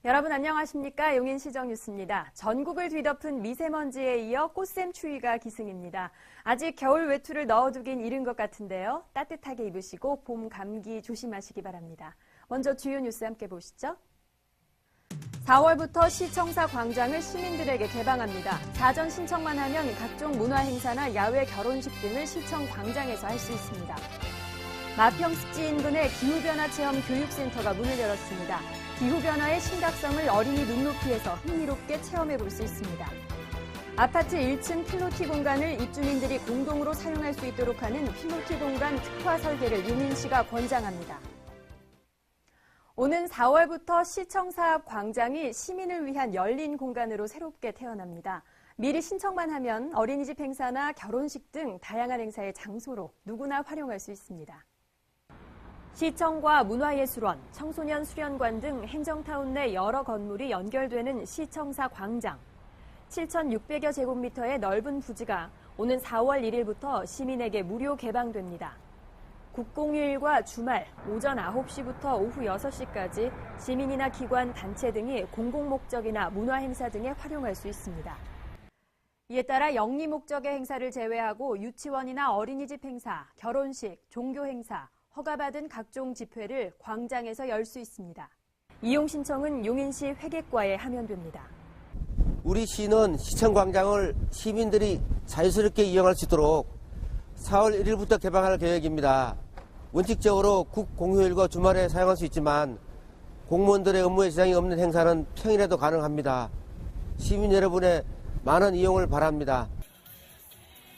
여러분 안녕하십니까? 용인시정 뉴스입니다. 전국을 뒤덮은 미세먼지에 이어 꽃샘 추위가 기승입니다. 아직 겨울 외투를 넣어두긴 이른 것 같은데요. 따뜻하게 입으시고 봄 감기 조심하시기 바랍니다. 먼저 주요 뉴스 함께 보시죠. 4월부터 시청사 광장을 시민들에게 개방합니다. 사전 신청만 하면 각종 문화행사나 야외 결혼식 등을 시청 광장에서 할 수 있습니다. 마평습지 인근의 기후변화 체험 교육센터가 문을 열었습니다. 기후변화의 심각성을 어린이 눈높이에서 흥미롭게 체험해 볼 수 있습니다. 아파트 1층 필로티 공간을 입주민들이 공동으로 사용할 수 있도록 하는 필로티 공간 특화 설계를 용인시가 권장합니다. 오는 4월부터 시청사 앞 광장이 시민을 위한 열린 공간으로 새롭게 태어납니다. 미리 신청만 하면 어린이집 행사나 결혼식 등 다양한 행사의 장소로 누구나 활용할 수 있습니다. 시청과 문화예술원, 청소년 수련관 등 행정타운 내 여러 건물이 연결되는 시청사 광장. 7,600여 제곱미터의 넓은 부지가 오는 4월 1일부터 시민에게 무료 개방됩니다. 국공휴일과 주말 오전 9시부터 오후 6시까지 시민이나 기관, 단체 등이 공공목적이나 문화행사 등에 활용할 수 있습니다. 이에 따라 영리 목적의 행사를 제외하고 유치원이나 어린이집 행사, 결혼식, 종교행사, 허가받은 각종 집회를 광장에서 열 수 있습니다. 이용 신청은 용인시 회계과에 하면 됩니다. 우리 시는 시청광장을 시민들이 자유스럽게 이용할 수 있도록 4월 1일부터 개방할 계획입니다. 원칙적으로 국공휴일과 주말에 사용할 수 있지만 공무원들의 업무에 지장이 없는 행사는 평일에도 가능합니다. 시민 여러분의 많은 이용을 바랍니다.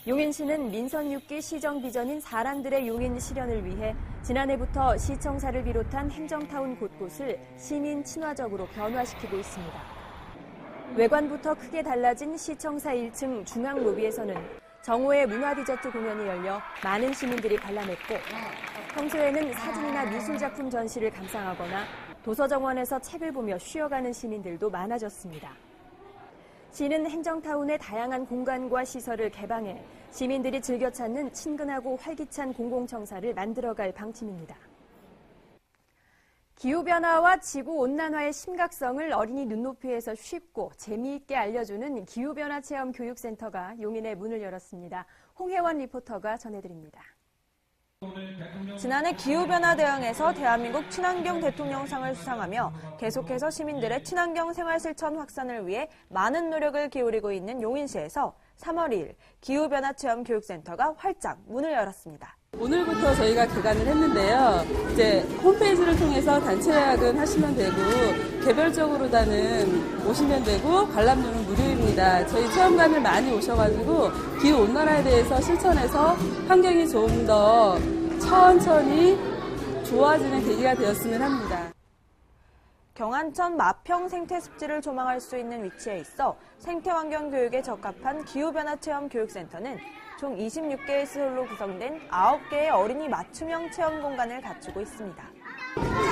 용인시는 민선 6기 시정 비전인 사람들의 용인 실현을 위해 지난해부터 시청사를 비롯한 행정타운 곳곳을 시민 친화적으로 변화시키고 있습니다. 외관부터 크게 달라진 시청사 1층 중앙 로비에서는 정오에 문화디저트 공연이 열려 많은 시민들이 관람했고 평소에는 사진이나 미술작품 전시를 감상하거나 도서정원에서 책을 보며 쉬어가는 시민들도 많아졌습니다. 시는 행정타운의 다양한 공간과 시설을 개방해 시민들이 즐겨 찾는 친근하고 활기찬 공공청사를 만들어갈 방침입니다. 기후변화와 지구온난화의 심각성을 어린이 눈높이에서 쉽고 재미있게 알려주는 기후변화 체험 교육센터가 용인에 문을 열었습니다. 홍혜원 리포터가 전해드립니다. 지난해 기후변화 대응에서 대한민국 친환경 대통령상을 수상하며 계속해서 시민들의 친환경 생활실천 확산을 위해 많은 노력을 기울이고 있는 용인시에서 3월 2일 기후변화 체험 교육센터가 활짝 문을 열었습니다. 오늘부터 저희가 개관을 했는데요. 이제 홈페이지를 통해서 단체 예약은 하시면 되고 개별적으로다는 오시면 되고 관람료는 무료입니다. 저희 체험관을 많이 오셔가지고 기후 온난화에 대해서 실천해서 환경이 좀 더 천천히 좋아지는 계기가 되었으면 합니다. 경안천 마평 생태습지를 조망할 수 있는 위치에 있어 생태환경 교육에 적합한 기후변화 체험 교육센터는 총 26개의 시설로 구성된 9개의 어린이 맞춤형 체험 공간을 갖추고 있습니다.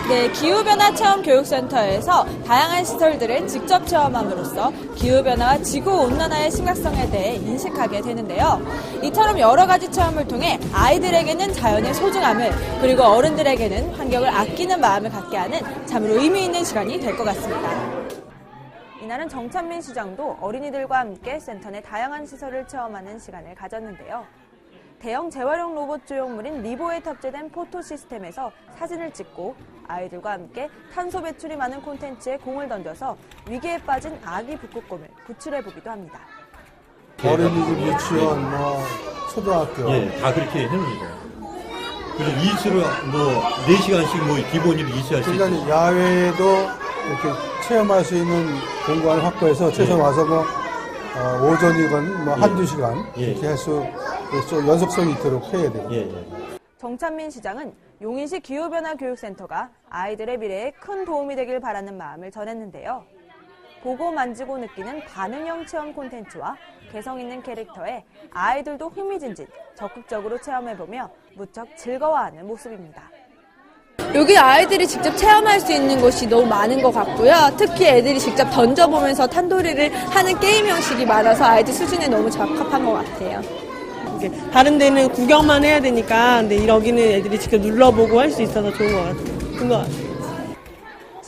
네, 기후변화 체험 교육센터에서 다양한 시설들을 직접 체험함으로써 기후변화와 지구온난화의 심각성에 대해 인식하게 되는데요. 이처럼 여러 가지 체험을 통해 아이들에게는 자연의 소중함을 그리고 어른들에게는 환경을 아끼는 마음을 갖게 하는 참으로 의미 있는 시간이 될 것 같습니다. 이날은 정찬민 시장도 어린이들과 함께 센터 내 다양한 시설을 체험하는 시간을 가졌는데요. 대형 재활용 로봇 조형물인 리보에 탑재된 포토 시스템에서 사진을 찍고 아이들과 함께 탄소 배출이 많은 콘텐츠에 공을 던져서 위기에 빠진 아기 북극곰을 구출해보기도 합니다. 어린이집, 유치원, 초등학교. 예, 다 그렇게 해놓습니다. 그래서 이수를 4시간씩 기본으로 이수할 수 있어요. 그러니까 야외에도 이렇게 체험할 수 있는 공간을 확보해서 최소한 와서 오전이건 한두 시간 이렇게 할 수 연속성이 있도록 해야 돼요. 정찬민 시장은 용인시 기후변화 교육센터가 아이들의 미래에 큰 도움이 되길 바라는 마음을 전했는데요. 보고 만지고 느끼는 반응형 체험 콘텐츠와 개성 있는 캐릭터에 아이들도 흥미진진 적극적으로 체험해보며 무척 즐거워하는 모습입니다. 여기 아이들이 직접 체험할 수 있는 곳이 너무 많은 것 같고요. 특히 애들이 직접 던져보면서 탄도리를 하는 게임 형식이 많아서 아이들 수준에 너무 적합한 것 같아요. 다른 데는 구경만 해야 되니까 근데 여기는 애들이 직접 눌러보고 할 수 있어서 좋은 것 같아요.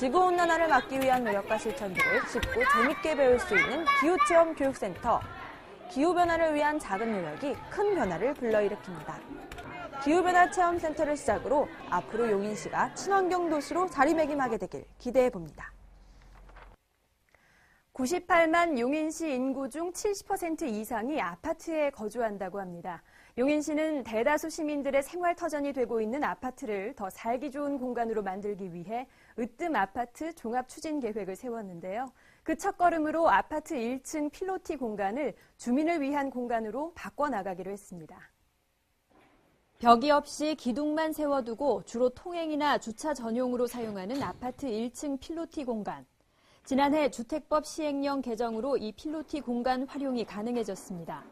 지구온난화를 막기 위한 노력과 실천들을 쉽고 재밌게 배울 수 있는 기후체험 교육센터. 기후변화를 위한 작은 노력이 큰 변화를 불러일으킵니다. 기후변화 체험센터를 시작으로 앞으로 용인시가 친환경 도시로 자리매김하게 되길 기대해봅니다. 98만 용인시 인구 중 70% 이상이 아파트에 거주한다고 합니다. 용인시는 대다수 시민들의 생활터전이 되고 있는 아파트를 더 살기 좋은 공간으로 만들기 위해 으뜸 아파트 종합추진계획을 세웠는데요. 그 첫걸음으로 아파트 1층 필로티 공간을 주민을 위한 공간으로 바꿔나가기로 했습니다. 벽이 없이 기둥만 세워두고 주로 통행이나 주차 전용으로 사용하는 아파트 1층 필로티 공간. 지난해 주택법 시행령 개정으로 이 필로티 공간 활용이 가능해졌습니다.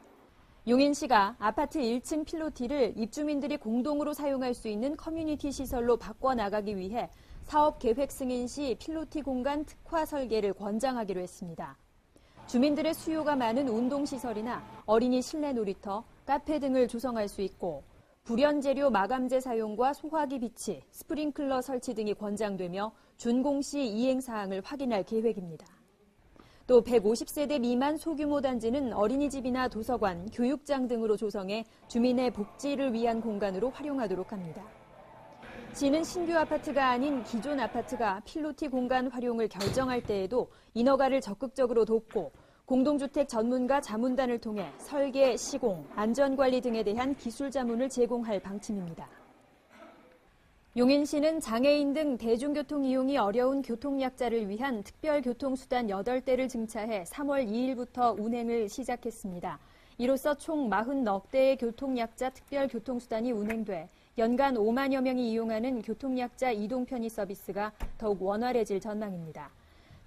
용인시가 아파트 1층 필로티를 입주민들이 공동으로 사용할 수 있는 커뮤니티 시설로 바꿔나가기 위해 사업 계획 승인 시 필로티 공간 특화 설계를 권장하기로 했습니다. 주민들의 수요가 많은 운동시설이나 어린이 실내 놀이터, 카페 등을 조성할 수 있고 불연 재료 마감재 사용과 소화기 비치, 스프링클러 설치 등이 권장되며 준공시 이행 사항을 확인할 계획입니다. 또 150세대 미만 소규모 단지는 어린이집이나 도서관, 교육장 등으로 조성해 주민의 복지를 위한 공간으로 활용하도록 합니다. 시는 신규 아파트가 아닌 기존 아파트가 필로티 공간 활용을 결정할 때에도 인허가를 적극적으로 돕고 공동주택 전문가 자문단을 통해 설계, 시공, 안전관리 등에 대한 기술 자문을 제공할 방침입니다. 용인시는 장애인 등 대중교통 이용이 어려운 교통약자를 위한 특별교통수단 8대를 증차해 3월 2일부터 운행을 시작했습니다. 이로써 총 40억 대의 교통약자 특별교통수단이 운행돼 연간 5만여 명이 이용하는 교통약자 이동 편의 서비스가 더욱 원활해질 전망입니다.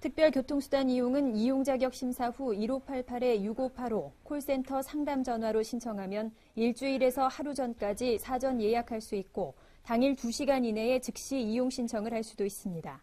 특별교통수단 이용은 이용자격 심사 후 1588-6585 콜센터 상담 전화로 신청하면 일주일에서 하루 전까지 사전 예약할 수 있고 당일 2시간 이내에 즉시 이용 신청을 할 수도 있습니다.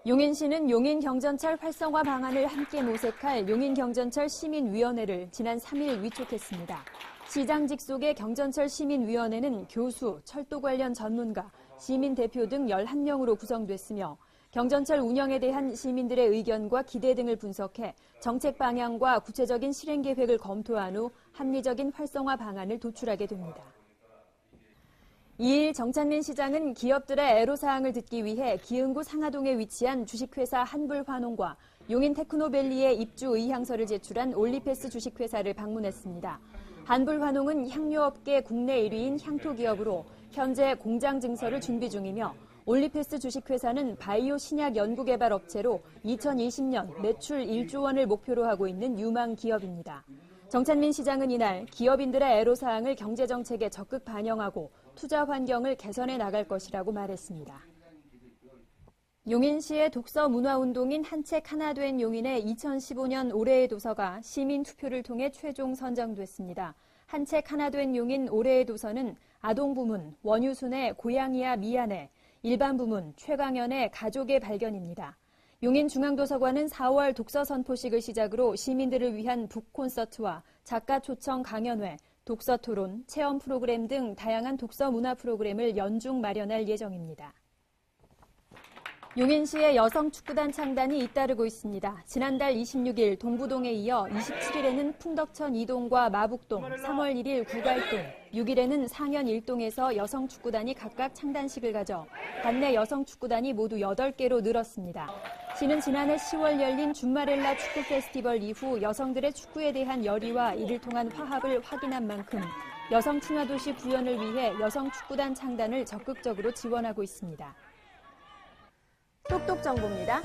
용인시는 용인경전철 활성화 방안을 함께 모색할 용인경전철 시민위원회를 지난 3일 위촉했습니다. 시장 직속의 경전철 시민위원회는 교수, 철도 관련 전문가, 시민 대표 등 11명으로 구성됐으며 경전철 운영에 대한 시민들의 의견과 기대 등을 분석해 정책 방향과 구체적인 실행 계획을 검토한 후 합리적인 활성화 방안을 도출하게 됩니다. 2일 정찬민 시장은 기업들의 애로사항을 듣기 위해 기흥구 상하동에 위치한 주식회사 한불환홍과 용인 테크노밸리에 입주 의향서를 제출한 올리패스 주식회사를 방문했습니다. 한불환홍은 향료업계 국내 1위인 향토기업으로 현재 공장 증설을 준비 중이며 올리패스 주식회사는 바이오 신약 연구개발 업체로 2020년 매출 1조 원을 목표로 하고 있는 유망 기업입니다. 정찬민 시장은 이날 기업인들의 애로사항을 경제정책에 적극 반영하고 투자 환경을 개선해 나갈 것이라고 말했습니다. 용인시의 독서 문화운동인 한 책 하나 된 용인의 2015년 올해의 도서가 시민 투표를 통해 최종 선정됐습니다. 한 책 하나 된 용인 올해의 도서는 아동 부문 원유순의 고양이야 미안해, 일반 부문 최강연의 가족의 발견입니다. 용인중앙도서관은 4월 독서 선포식을 시작으로 시민들을 위한 북 콘서트와 작가 초청 강연회, 독서 토론, 체험 프로그램 등 다양한 독서 문화 프로그램을 연중 마련할 예정입니다. 용인시의 여성축구단 창단이 잇따르고 있습니다. 지난달 26일 동부동에 이어 27일에는 풍덕천 2동과 마북동, 3월 1일 구갈동, 6일에는 상현 1동에서 여성축구단이 각각 창단식을 가져 관내 여성축구단이 모두 8개로 늘었습니다. 시는 지난해 10월 열린 줌마렐라 축구 페스티벌 이후 여성들의 축구에 대한 열의와 이를 통한 화합을 확인한 만큼 여성친화도시 구현을 위해 여성축구단 창단을 적극적으로 지원하고 있습니다. 똑똑 정보입니다.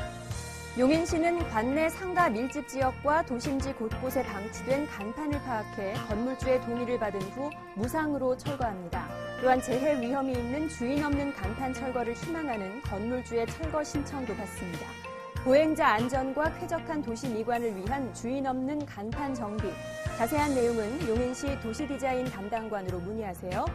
용인시는 관내 상가 밀집 지역과 도심지 곳곳에 방치된 간판을 파악해 건물주의 동의를 받은 후 무상으로 철거합니다. 또한 재해 위험이 있는 주인 없는 간판 철거를 희망하는 건물주의 철거 신청도 받습니다. 보행자 안전과 쾌적한 도시 미관을 위한 주인 없는 간판 정비. 자세한 내용은 용인시 도시디자인 담당관으로 문의하세요.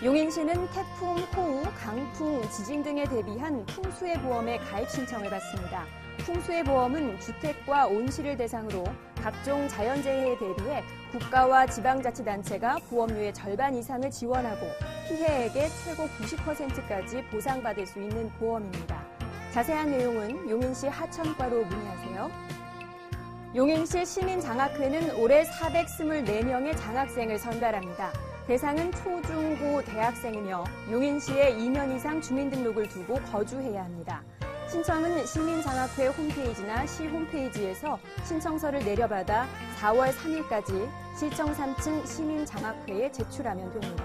용인시는 태풍, 호우, 강풍, 지진 등에 대비한 풍수해보험에 가입 신청을 받습니다. 풍수해보험은 주택과 온실을 대상으로 각종 자연재해에 대비해 국가와 지방자치단체가 보험료의 절반 이상을 지원하고 피해액의 최고 90%까지 보상받을 수 있는 보험입니다. 자세한 내용은 용인시 하천과로 문의하세요. 용인시 시민장학회는 올해 424명의 장학생을 선발합니다. 대상은 초, 중, 고 대학생이며 용인시에 2년 이상 주민등록을 두고 거주해야 합니다. 신청은 시민장학회 홈페이지나 시 홈페이지에서 신청서를 내려받아 4월 3일까지 시청 3층 시민장학회에 제출하면 됩니다.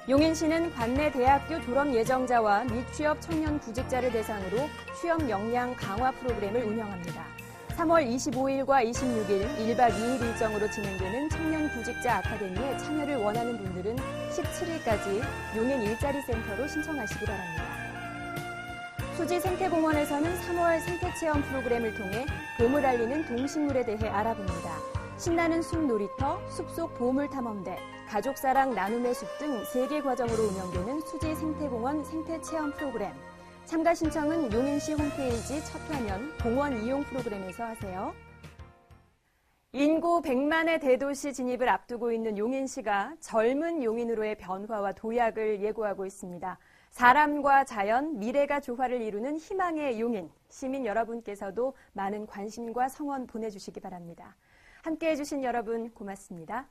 용인시는 관내 대학교 졸업 예정자와 미취업 청년 구직자를 대상으로 취업 역량 강화 프로그램을 운영합니다. 3월 25일과 26일 1박 2일 일정으로 진행되는 청년 구직자 아카데미에 참여를 원하는 분들은 17일까지 용인 일자리센터로 신청하시기 바랍니다. 수지생태공원에서는 3월 생태체험 프로그램을 통해 봄을 알리는 동식물에 대해 알아봅니다. 신나는 숲 놀이터, 숲속 보물탐험대, 가족사랑 나눔의 숲 등 3개 과정으로 운영되는 수지생태공원 생태체험 프로그램. 참가 신청은 용인시 홈페이지 첫 화면 공원 이용 프로그램에서 하세요. 인구 100만의 대도시 진입을 앞두고 있는 용인시가 젊은 용인으로의 변화와 도약을 예고하고 있습니다. 사람과 자연, 미래가 조화를 이루는 희망의 용인, 시민 여러분께서도 많은 관심과 성원 보내주시기 바랍니다. 함께해 주신 여러분 고맙습니다.